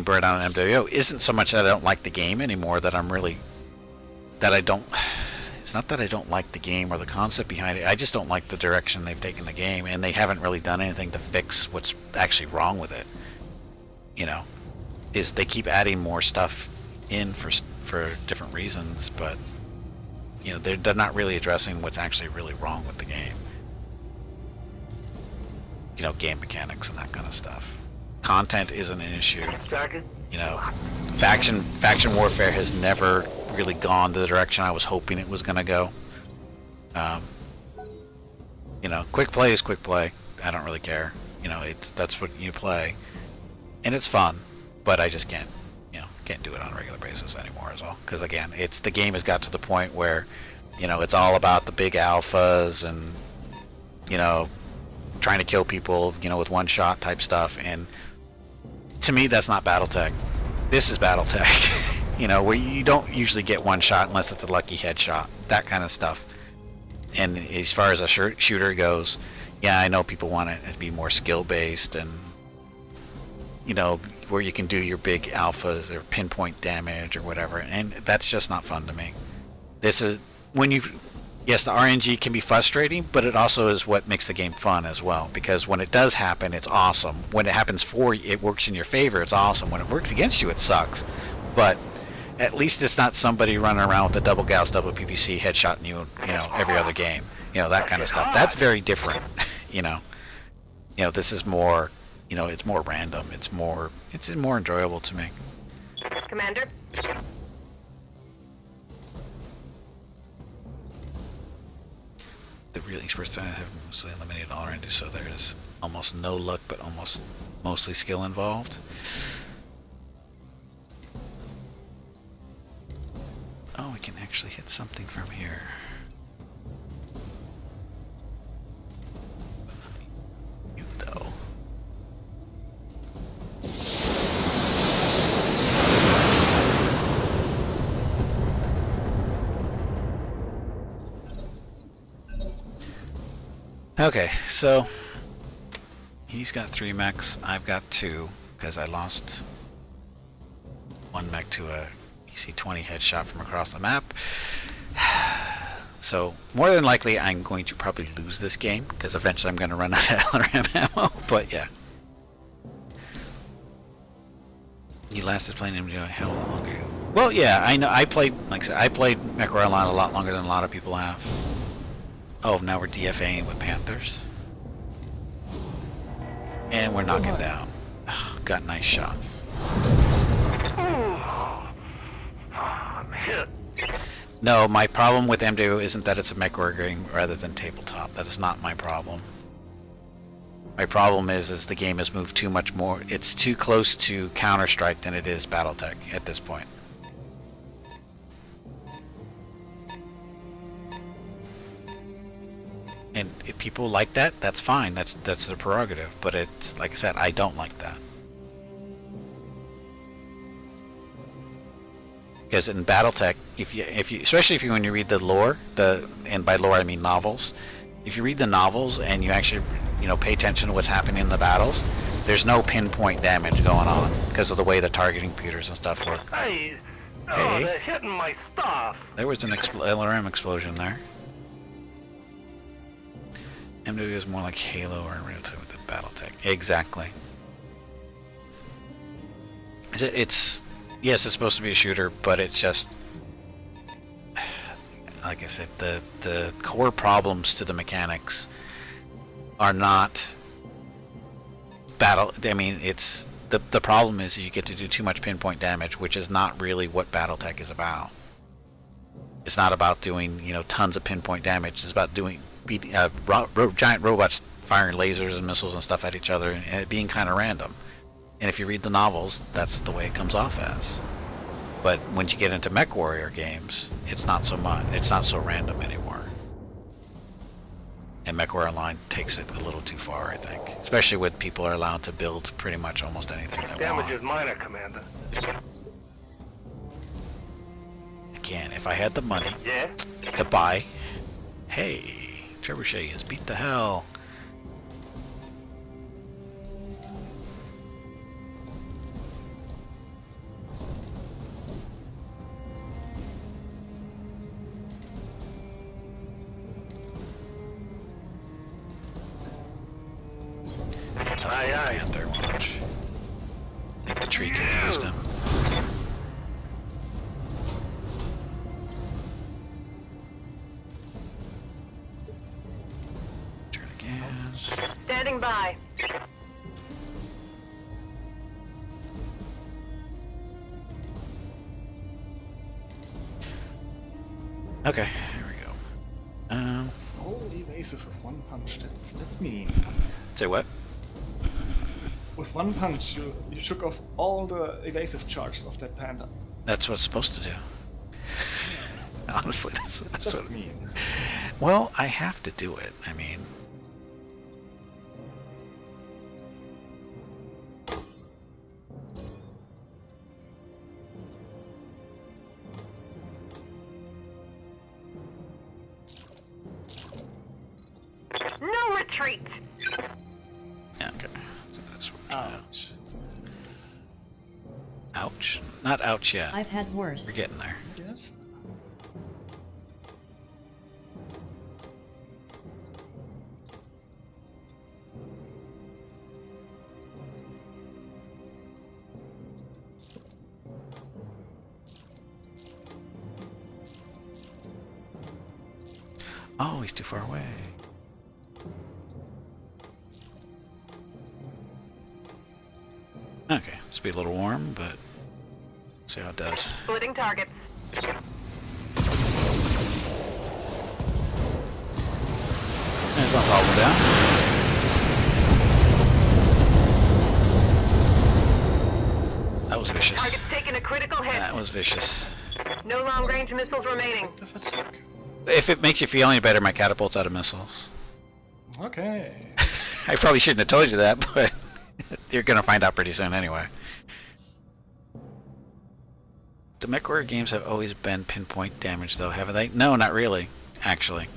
burned out on MWO isn't so much that I don't like the game anymore. It's not that I don't like the game or the concept behind it. I just don't like the direction they've taken the game, and they haven't really done anything to fix what's actually wrong with it. You know, is they keep adding more stuff in for different reasons, but you know, they're not really addressing what's actually really wrong with the game. You know, game mechanics and that kind of stuff. Content isn't an issue. You know, faction warfare has never really gone the direction I was hoping it was going to go. You know, quick play is quick play. I don't really care. You know, that's what you play, and it's fun. But I just can't do it on a regular basis anymore. Is all. Because again, the game has got to the point where, you know, it's all about the big alphas and, you know, trying to kill people, you know, with one shot type stuff. And to me, that's not BattleTech. This is BattleTech. You know, where you don't usually get one shot unless it's a lucky headshot, that kind of stuff. And as far as a shooter goes, yeah, I know people want it to be more skill based, and you know, where you can do your big alphas or pinpoint damage or whatever, and that's just not fun to me. This is when yes, the RNG can be frustrating, but it also is what makes the game fun as well. Because when it does happen, it's awesome. When it happens for you, it works in your favor, it's awesome. When it works against you, it sucks. But at least it's not somebody running around with a double Gauss, double PPC headshotting you, every other game. That kind of stuff. That's very different. This is more, it's more random. It's more enjoyable to me. Commander? The real experts have mostly eliminated already, so there's almost no luck, but mostly skill involved. Oh, we can actually hit something from here. You though. Okay, so he's got 3 mechs, I've got 2, because I lost 1 mech to a EC-20 headshot from across the map. So more than likely I'm going to probably lose this game, because eventually I'm going to run out of LRM ammo, but yeah. You lasted playing him a hell of a lot longer. Well, yeah, I know. I played, like I said, I played MechWarrior Online a lot longer than a lot of people have. Oh, now we're DFAing with Panthers. And we're knocking down. Oh, got nice shots. I'm hit. No, my problem with MW isn't that it's a MechWarrior game rather than tabletop. That is not my problem. My problem is the game has moved too much more. It's too close to Counter-Strike than it is BattleTech at this point. And if people like that, that's fine. That's their prerogative. But it's like I said, I don't like that. Because in BattleTech, if you especially when you read the lore, and by lore I mean novels, if you read the novels and you actually pay attention to what's happening in the battles, there's no pinpoint damage going on because of the way the targeting computers and stuff work. Hey, Hey. they're hitting my stuff. There was an LRM explosion there. MW is more like Halo or relative to BattleTech. Exactly. It's yes, it's supposed to be a shooter, but it's just like I said, the core problems to the mechanics are not battle. I mean, it's the problem is you get to do too much pinpoint damage, which is not really what BattleTech is about. It's not about doing tons of pinpoint damage. It's about beating giant robots firing lasers and missiles and stuff at each other and it being kind of random. And if you read the novels, that's the way it comes off as. But once you get into MechWarrior games, it's not so much. It's not so random anymore. And MechWarrior Online takes it a little too far, I think. Especially when people are allowed to build pretty much almost anything they Damage want. is minor, Commander. Again, if I had the money Yeah? to buy, hey, Trebuchet has beat the hell. Aye, aye. Panther, watch. I think the tree confused him. Turn again. Standing by. Okay, here we go. Oh, evasive with one punch. That's mean. Say what? With one punch, you shook off all the evasive charges of that panther. That's what it's supposed to do. Honestly, that's Just what. mean. Well, I have to do it. I mean, No retreat. yeah, okay. So that's what we're doing. Ouch. Ouch. Not ouch yet. I've had worse. We're getting there. Yes? Oh, he's too far away. Okay, it's be a little warm, but see how it does. Splitting targets. There's one problem down. That was vicious. Target's taking a critical hit. That was vicious. No long-range missiles remaining. The fatigue. If it makes you feel any better, my catapult's out of missiles. Okay. I probably shouldn't have told you that, but you're gonna find out pretty soon anyway. The MechWarrior games have always been pinpoint damage, though, haven't they? No, not really, actually.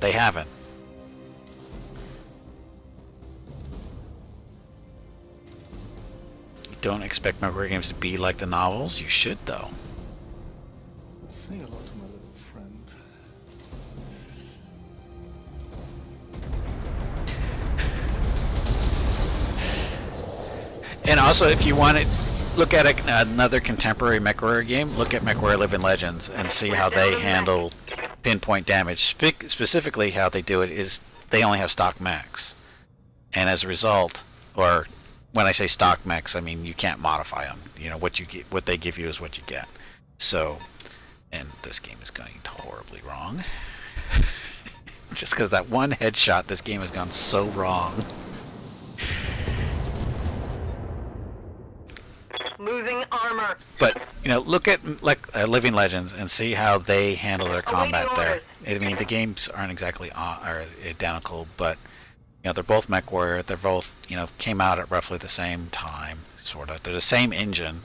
They haven't. You don't expect MechWarrior games to be like the novels? You should, though. Say hello to my little friend. And also, if you want to look at another contemporary MechWarrior game, look at MechWarrior Living Legends and see how they handle pinpoint damage. Specifically, how they do it is they only have stock mechs, and as a result, or when I say stock mechs, I mean you can't modify them. You know what you get, what they give you is what you get. So, and this game is going horribly wrong. Just because that one headshot, this game has gone so wrong. Losing armor. But you know, look at like Living Legends and see how they handle their combat there. I mean, the games aren't exactly are identical, but you know, they're both MechWarrior. They're both, you know, came out at roughly the same time, sort of. They're the same engine.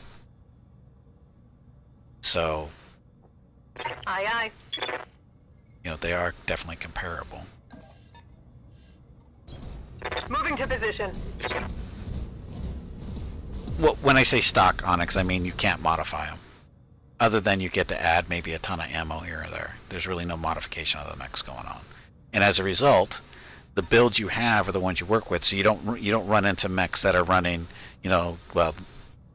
So, Aye, aye. you know, they are definitely comparable. Moving to position. Well, when I say stock Onyx, I mean you can't modify them. Other than you get to add maybe a ton of ammo here or there. There's really no modification of the mechs going on. And as a result, the builds you have are the ones you work with, so you don't run into mechs that are running, you know, well,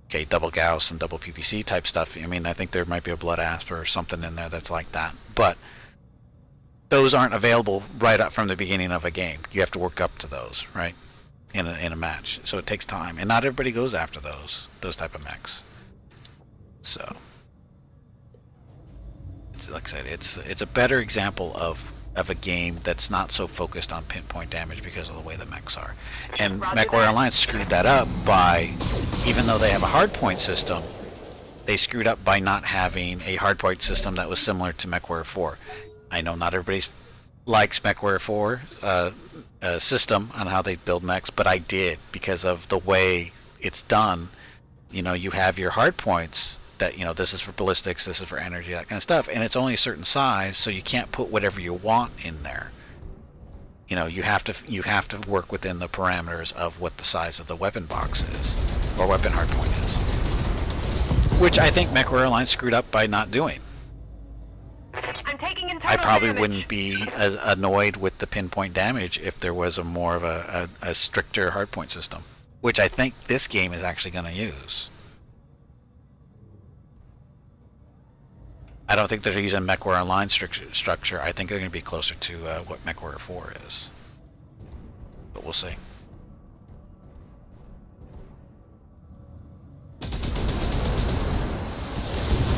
okay, double Gauss and double PPC type stuff. I mean, I think there might be a Blood Asper or something in there that's like that. But those aren't available right up from the beginning of a game. You have to work up to those, right? In a match, so it takes time, and not everybody goes after those type of mechs. So, it's, like I said, it's a better example of a game that's not so focused on pinpoint damage because of the way the mechs are. And MechWarrior Alliance screwed that up by, even though they have a hardpoint system, they screwed up by not having a hardpoint system that was similar to MechWarrior 4. I know not everybody likes MechWarrior 4. System on how they build mechs, but I did because of the way it's done. You know, you have your hard points that, you know, this is for ballistics, this is for energy, that kind of stuff, and it's only a certain size, so you can't put whatever you want in there. You know, you have to work within the parameters of what the size of the weapon box is, or weapon hard point is, which I think MechWarrior Alliance screwed up by not doing. I'm taking internal I probably damage. wouldn't be annoyed with the pinpoint damage if there was a more of a stricter hardpoint system, which I think this game is actually going to use. I don't think they're using MechWarrior Online structure. I think they're going to be closer to what MechWarrior 4 is. But we'll see.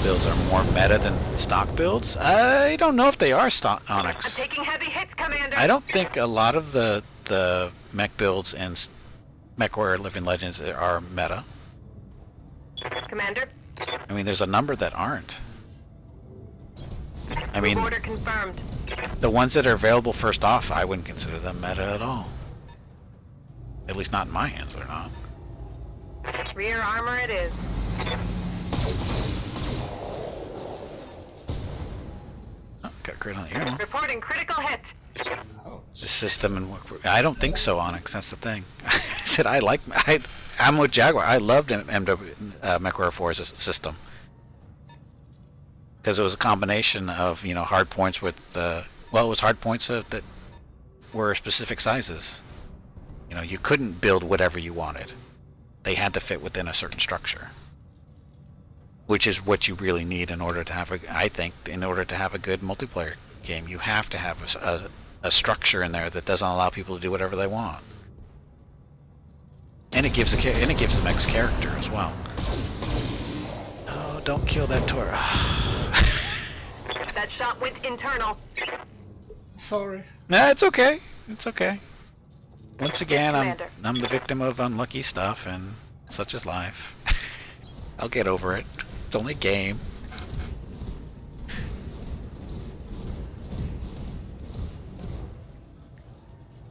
Builds are more meta than stock builds. I don't know if they are stock I'm Onyx. taking heavy hits, Commander. I don't think a lot of the mech builds in MechWarrior Living Legends are meta. Commander. I mean, there's a number that aren't. I mean, Order confirmed. the ones that are available first off, I wouldn't consider them meta at all. At least not in my hands, they're not. Rear armor it is. Oh, got a crit on the arrow. Reporting critical hit. Oh, The system and I don't think so, Onyx. That's the thing. I said I'm with Jaguar. I loved MechWarrior 4's system because it was a combination of, you know, hard points with it was hard points that were specific sizes. You know, you couldn't build whatever you wanted. They had to fit within a certain structure, which is what you really need in order to have I think, in order to have a good multiplayer game. You have to have a structure in there that doesn't allow people to do whatever they want. And it gives the mech's character as well. Oh, don't kill that Tor. That shot went internal. Sorry. Nah, it's okay. It's okay. Once again, Commander. I'm the victim of unlucky stuff, and such is life. I'll get over it. It's only a game.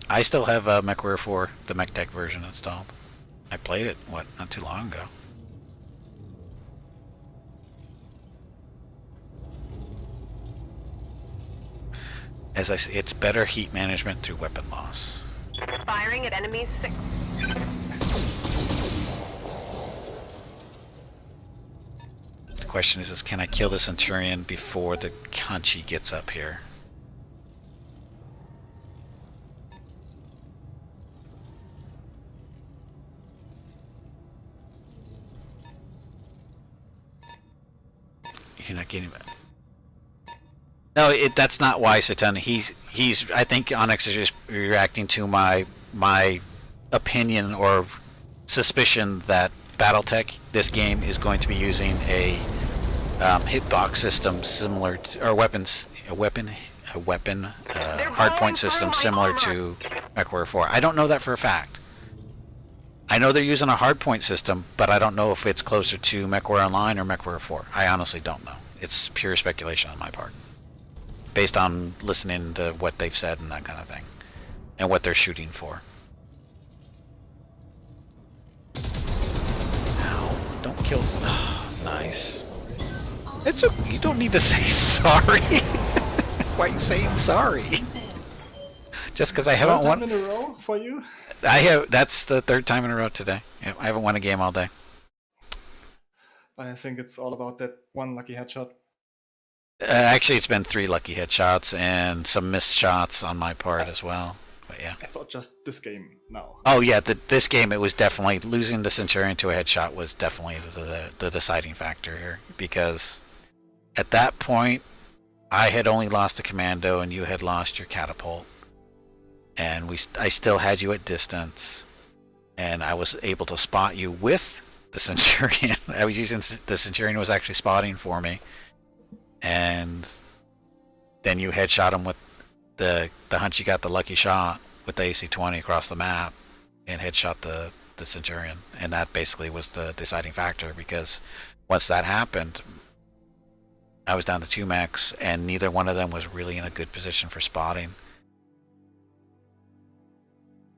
I still have MechWarrior 4, the MechTech version installed. I played it, not too long ago. As I say, it's better heat management through weapon loss. Firing at enemies 6. The question is can I kill the Centurion before the Hunchy gets up here? You're not getting it. No, that's not why, Satan. He's. I think Onyx is just reacting to my opinion or suspicion that BattleTech, this game, is going to be using a hitbox system similar to, or a weapon hardpoint system similar to MechWarrior 4. I don't know that for a fact. I know they're using a hardpoint system, but I don't know if it's closer to MechWarrior Online or MechWarrior 4. I honestly don't know. It's pure speculation on my part, based on listening to what they've said and that kind of thing, and what they're shooting for. Ow, don't kill. Oh, nice. It's you don't need to say sorry. Why are you saying sorry? Just because I haven't won. Third time in a row for you? I have. That's the third time in a row today. I haven't won a game all day. I think it's all about that one lucky headshot. Actually, it's been 3 lucky headshots and some missed shots on my part as well. But yeah. I thought just this game now. Oh yeah, this game, it was definitely losing the Centurion to a headshot was definitely the deciding factor here, because at that point I had only lost the Commando and you had lost your catapult, and I still had you at distance, and I was able to spot you with the Centurion. I was using the Centurion was actually spotting for me, and then you headshot him with the Hunchy got the lucky shot with the AC-20 across the map and headshot the Centurion, and that basically was the deciding factor, because once that happened I was down to 2 mechs and neither one of them was really in a good position for spotting,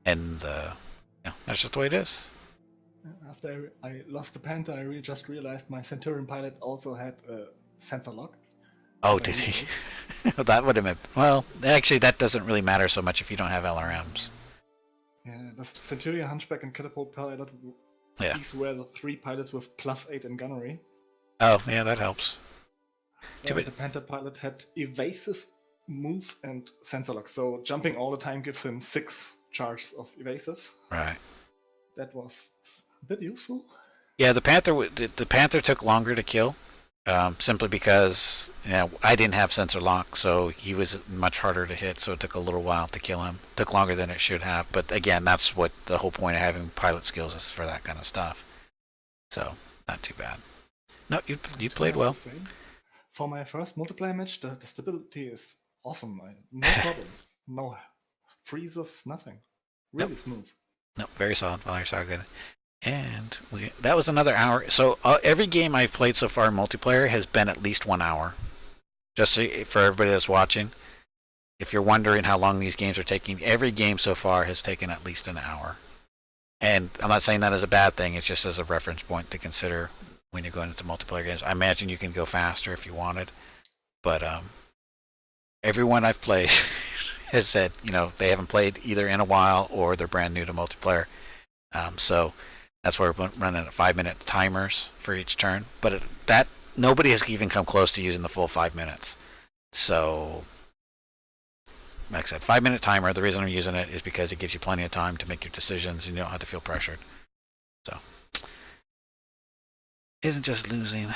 and that's just the way it is. After I lost the Panther, I just realized my Centurion pilot also had a sensor lock. Oh, did he? That would have been... Well, actually, that doesn't really matter so much if you don't have LRMs. Yeah, the Centurion, Hunchback, and Catapult pilot, Yeah. these were the 3 pilots with +8 in gunnery. Oh, yeah, that helps. And the Panther pilot had evasive, move, and sensor lock, so jumping all the time gives him 6 charges of evasive. Right. That was a bit useful. Yeah, the Panther took longer to kill, simply because I didn't have sensor lock, so he was much harder to hit. So it took a little while to kill him. Took longer than it should have. But again, that's what the whole point of having pilot skills is, for that kind of stuff. So not too bad. No, you played well. For my first multiplayer match, the stability is awesome. No problems, no freezes, nothing. Really smooth. No, very solid. Very good. And that was another hour. So every game I've played so far in multiplayer has been at least 1 hour. Just so, for everybody that's watching, if you're wondering how long these games are taking, every game so far has taken at least an hour. And I'm not saying that as a bad thing. It's just as a reference point to consider when you're going into multiplayer games. I imagine you can go faster if you wanted, but everyone I've played has said they haven't played either in a while or they're brand new to multiplayer. So that's why we're running at 5-minute timers for each turn. But that nobody has even come close to using the full 5 minutes. So, like I said, 5-minute timer. The reason I'm using it is because it gives you plenty of time to make your decisions and you don't have to feel pressured. So, isn't just losing.